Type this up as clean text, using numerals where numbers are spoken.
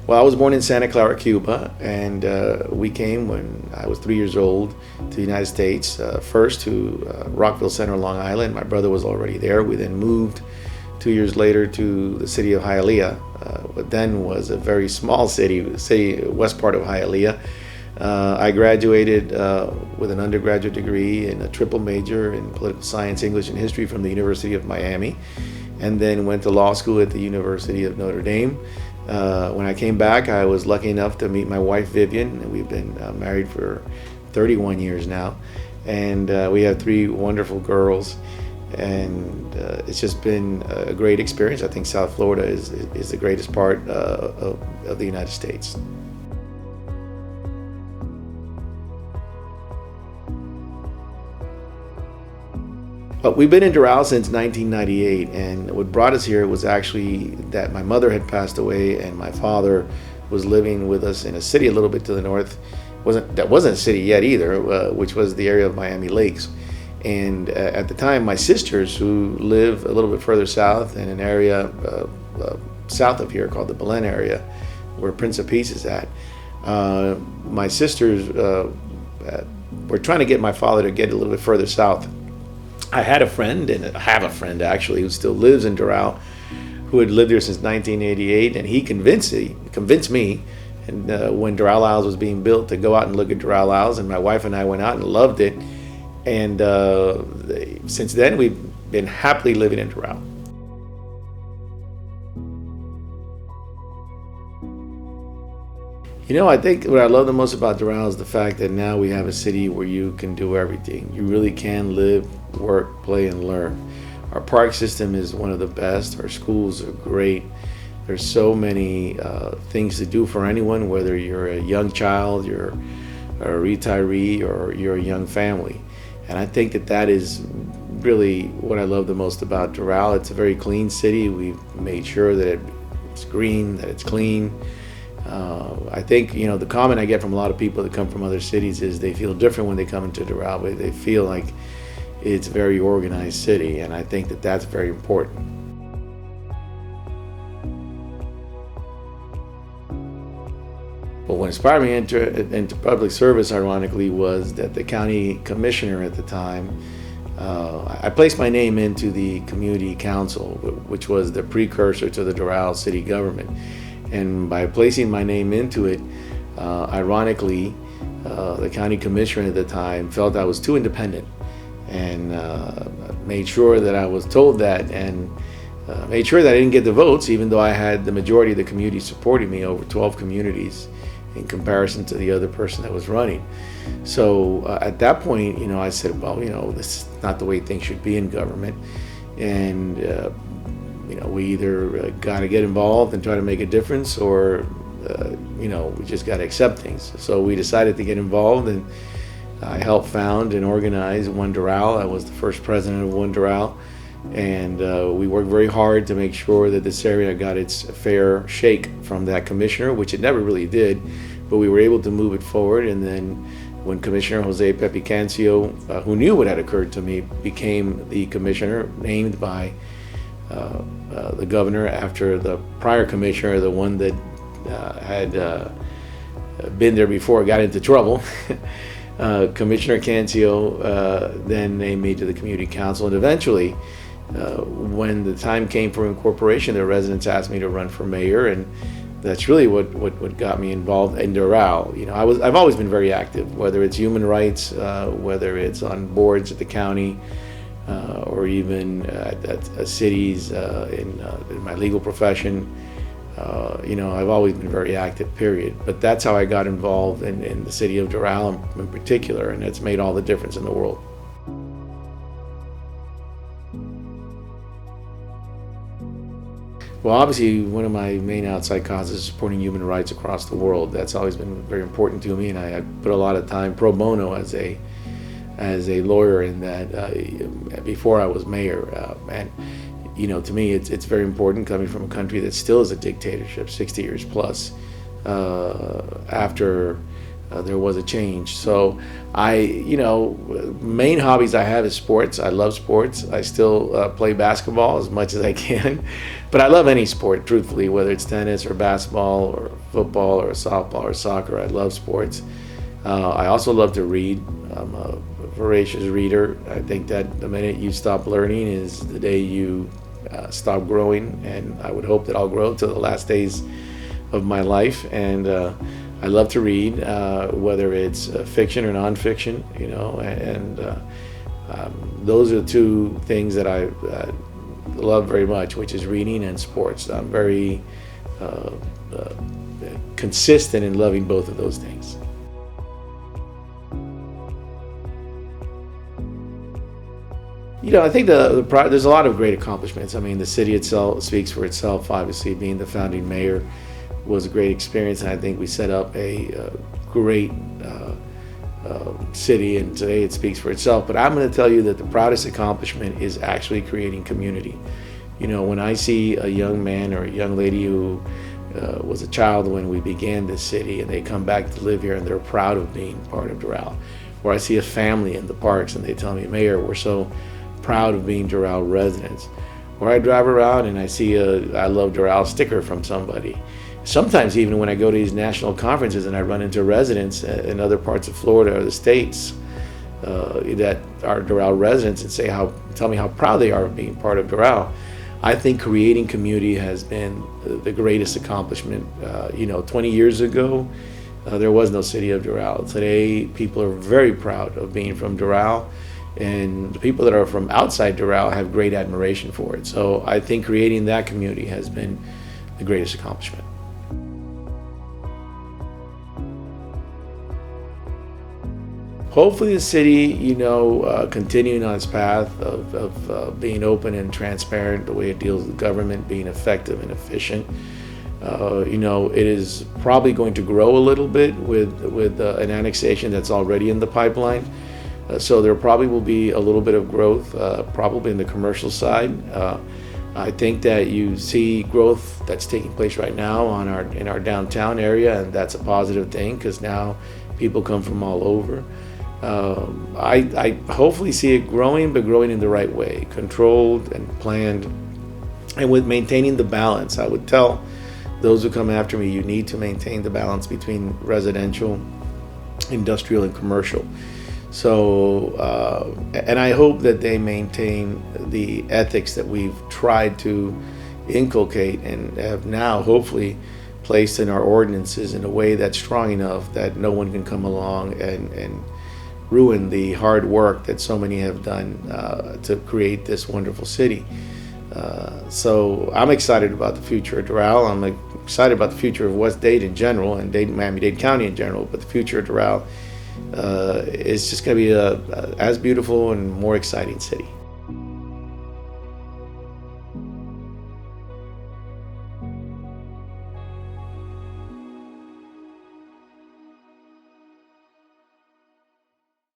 Well, I was born in Santa Clara, Cuba, and we came when I was 3 years old to the United States, first to Rockville Center, Long Island. My brother was already there. We then moved 2 years later to the city of Hialeah, what then was a very small city, west part of Hialeah. I graduated with an undergraduate degree in a triple major in political science, English, and history from the University of Miami, and then went to law school at the University of Notre Dame. When I came back, I was lucky enough to meet my wife, Vivian, and we've been married for 31 years now. And we have three wonderful girls, and it's just been a great experience. I think South Florida is the greatest part of the United States. But we've been in Doral since 1998, and what brought us here was actually that my mother had passed away and my father was living with us in a city a little bit to the north. That wasn't a city yet either, which was the area of Miami Lakes. And at the time, my sisters, who live a little bit further south in an area south of here called the Belen area, where Prince of Peace is at, my sisters were trying to get my father to get a little bit further south. I had a friend, and I have a friend actually, who still lives in Doral, who had lived here since 1988, and he convinced me, and when Doral Isles was being built, to go out and look at Doral Isles, and my wife and I went out and loved it, and since then we've been happily living in Doral. You know, I think what I love the most about Doral is the fact that now we have a city where you can do everything. You really can live, work, play, and learn. Our park system is one of the best. Our schools are great. There's so many things to do for anyone, whether you're a young child, you're a retiree, or you're a young family. And I think that is really what I love the most about Doral. It's a very clean city. We've made sure that it's green, that it's clean. I think, you know, the comment I get from a lot of people that come from other cities is they feel different when they come into Doral, but they feel like it's a very organized city, and I think that that's very important. Well, what inspired me into public service, ironically, was that the county commissioner at the time, I placed my name into the community council, which was the precursor to the Doral city government. And by placing my name into it, ironically, the county commissioner at the time felt I was too independent, and made sure that I was told that, and made sure that I didn't get the votes, even though I had the majority of the community supporting me, over 12 communities, in comparison to the other person that was running. So at that point, you know, I said, well, you know, this is not the way things should be in government, and you know, we either got to get involved and try to make a difference, or you know, we just got to accept things. So we decided to get involved, and I helped found and organize One Doral. I was the first president of One Doral, and we worked very hard to make sure that this area got its fair shake from that commissioner, which it never really did, but we were able to move it forward. And then when Commissioner Jose Pepe Cancio, who knew what had occurred to me, became the commissioner named by the governor after the prior commissioner, the one that had been there before, got into trouble. Commissioner Cancio then named me to the community council, and eventually, when the time came for incorporation, the residents asked me to run for mayor, and that's really what got me involved in Doral. You know, I've always been very active, whether it's human rights, whether it's on boards at the county, or even at cities, in my legal profession. You know, I've always been very active, period. But that's how I got involved in the city of Doral in particular, and it's made all the difference in the world. Well, obviously, one of my main outside causes is supporting human rights across the world. That's always been very important to me, and I put a lot of time pro bono as a lawyer in that before I was mayor. And you know, to me, it's very important, coming from a country that still is a dictatorship, 60 years plus, after there was a change. So main hobbies I have is sports. I love sports. I still play basketball as much as I can, but I love any sport, truthfully, whether it's tennis or basketball or football or softball or soccer. I love sports. I also love to read. I'm a voracious reader. I think that the minute you stop learning is the day you stop growing, and I would hope that I'll grow to the last days of my life. And I love to read, whether it's fiction or nonfiction, and those are the two things that I love very much, which is reading and sports. I'm very consistent in loving both of those things. I think there's a lot of great accomplishments. I mean, the city itself speaks for itself. Obviously, being the founding mayor was a great experience, and I think we set up a great city, and today it speaks for itself. But I'm going to tell you that the proudest accomplishment is actually creating community. When I see a young man or a young lady who was a child when we began this city, and they come back to live here and they're proud of being part of Doral, or I see a family in the parks and they tell me, Mayor, we're so proud of being Doral residents. Or I drive around and I see I love Doral sticker from somebody. Sometimes even when I go to these national conferences and I run into residents in other parts of Florida or the States that are Doral residents and tell me how proud they are of being part of Doral. I think creating community has been the greatest accomplishment. 20 years ago, there was no city of Doral. Today, people are very proud of being from Doral, and the people that are from outside Doral have great admiration for it. So I think creating that community has been the greatest accomplishment. Hopefully the city, continuing on its path of being open and transparent, the way it deals with government, being effective and efficient. It is probably going to grow a little bit with an annexation that's already in the pipeline. So there probably will be a little bit of growth, probably in the commercial side. I think that you see growth that's taking place right now in our downtown area, and that's a positive thing because now people come from all over. I hopefully see it growing, but growing in the right way, controlled and planned, and with maintaining the balance. I would tell those who come after me, you need to maintain the balance between residential, industrial, and commercial. So, and I hope that they maintain the ethics that we've tried to inculcate and have now hopefully placed in our ordinances in a way that's strong enough that no one can come along and ruin the hard work that so many have done to create this wonderful city. So I'm excited about the future of Doral. I'm excited about the future of West Dade in general and Miami-Dade County in general, but the future of Doral is just going to be as beautiful and more exciting city.